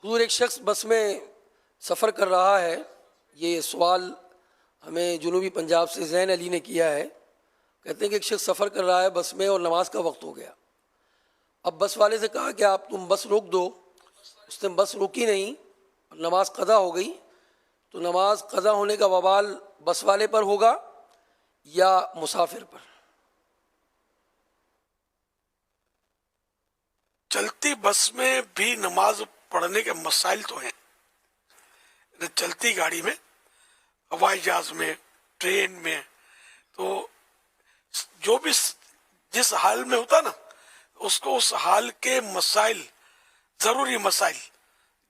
حضور ایک شخص بس میں سفر کر رہا ہے. یہ سوال ہمیں جنوبی پنجاب سے زین علی نے کیا ہے. کہتے ہیں کہ ایک شخص سفر کر رہا ہے بس میں اور نماز کا وقت ہو گیا. اب بس والے سے کہا کہ آپ تم بس روک دو. اس نے بس روکی نہیں اور نماز قضا ہو گئی. تو نماز قضا ہونے کا وبال بس والے پر ہوگا یا مسافر پر؟ چلتی بس میں بھی نماز پڑھنے کے مسائل تو ہیں. چلتی گاڑی میں، ہوائی جہاز میں، ٹرین میں، تو جو بھی جس حال میں ہوتا نا اس کو اس حال کے مسائل، ضروری مسائل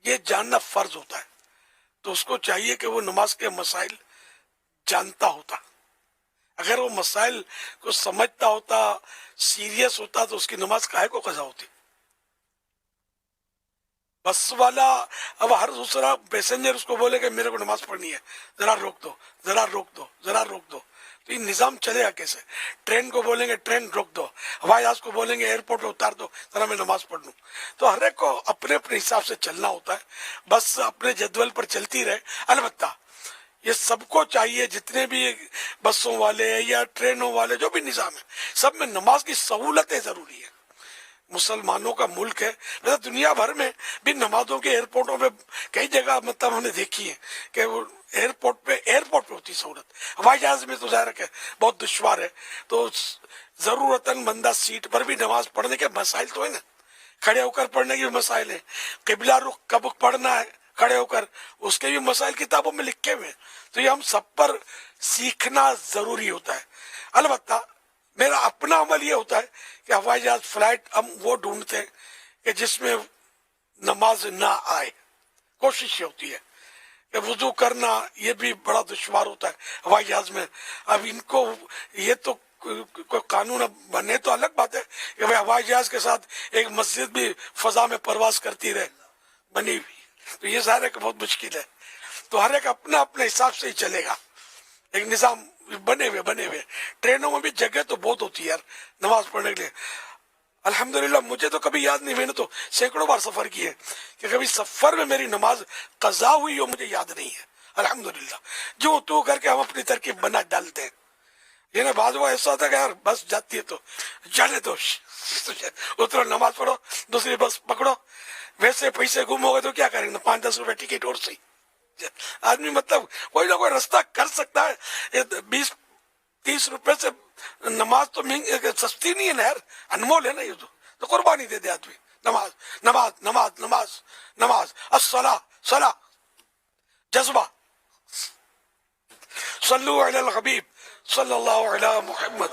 یہ جاننا فرض ہوتا ہے. تو اس کو چاہیے کہ وہ نماز کے مسائل جانتا ہوتا. اگر وہ مسائل کو سمجھتا ہوتا، سیریس ہوتا، تو اس کی نماز کاہے کو قضا ہوتی. بس والا اب ہر دوسرا پیسنجر اس کو بولے کہ میرے کو نماز پڑھنی ہے، ذرا روک دو، ذرا روک دو، ذرا روک دو، تو یہ نظام چلے گا کیسے؟ ٹرین کو بولیں گے ٹرین روک دو، ہوائی جہاز کو بولیں گے ایئرپورٹ اتار دو، ذرا میں نماز پڑھ لوں. تو ہر ایک کو اپنے اپنے حساب سے چلنا ہوتا ہے. بس اپنے جدول پر چلتی رہے. البتہ یہ سب کو چاہیے، جتنے بھی بسوں والے یا ٹرینوں والے جو بھی نظام ہے، سب میں نماز کی سہولتیں ضروری ہیں. مسلمانوں کا ملک ہے. ویسے دنیا بھر میں بھی نمازوں کے ایئرپورٹوں پہ کئی جگہ مطلب ہم نے دیکھی ہے کہ وہ ایئرپورٹ پہ ہوتی سہولت. ہوائی جہاز میں تو ظاہر ہے بہت دشوار ہے. تو ضرورتاً بندہ سیٹ پر بھی نماز پڑھنے کے مسائل تو ہے نا. کھڑے ہو کر پڑھنے کے بھی مسائل ہیں. قبلہ رخ کب پڑھنا ہے کھڑے ہو کر، اس کے بھی مسائل کتابوں میں لکھے ہوئے ہیں. تو یہ ہم سب پر سیکھنا ضروری ہوتا ہے. البتہ میرا اپنا عمل یہ ہوتا ہے کہ ہوائی جہاز فلائٹ ہم وہ ڈھونڈتے ہیں کہ جس میں نماز نہ آئے. کوشش یہ ہوتی ہے کہ وضو کرنا یہ بھی بڑا دشوار ہوتا ہے ہوائی جہاز میں. اب ان کو یہ تو کوئی قانون بنے تو الگ بات ہے کہ ہوائی جہاز کے ساتھ ایک مسجد بھی فضا میں پرواز کرتی رہے بنی ہوئی. تو یہ ظاہر ہے کہ بہت مشکل ہے. تو ہر ایک اپنا اپنے حساب سے ہی چلے گا. ایک نظام بنے ہوئے. ٹرینوں میں بھی جگہ تو بہت ہوتی ہے یار نماز پڑھنے کے لیے. الحمدللہ مجھے تو کبھی یاد نہیں، میں نے تو سینکڑوں بار سفر کیے کہ کبھی سفر میں میری نماز قضا ہوئی ہو مجھے یاد نہیں ہے. الحمدللہ جو تو کر کے ہم اپنی ترکیب بنا ڈالتے ہیں. یہ نا بعض وہ ایسا ہوتا ہے کہ یار بس جاتی ہے تو جانے دو، اترو نماز پڑھو، دوسری بس پکڑو. ویسے پیسے گم ہو گئے تو کیا کریں گے؟ 5-10 روپے ٹکٹ اور صحیح. آدمی مطلب کوئی نہ کوئی رستہ کر سکتا ہے. 20-30 روپے سے نماز تو سستی نہیں ہے نا یار، انمول ہے نا. یہ تو قربانی دے دے آدمی. نماز نماز نماز نماز نماز، الصلاۃ صلاۃ، جذبہ. صلو علی الحبیب صلی اللہ علی محمد.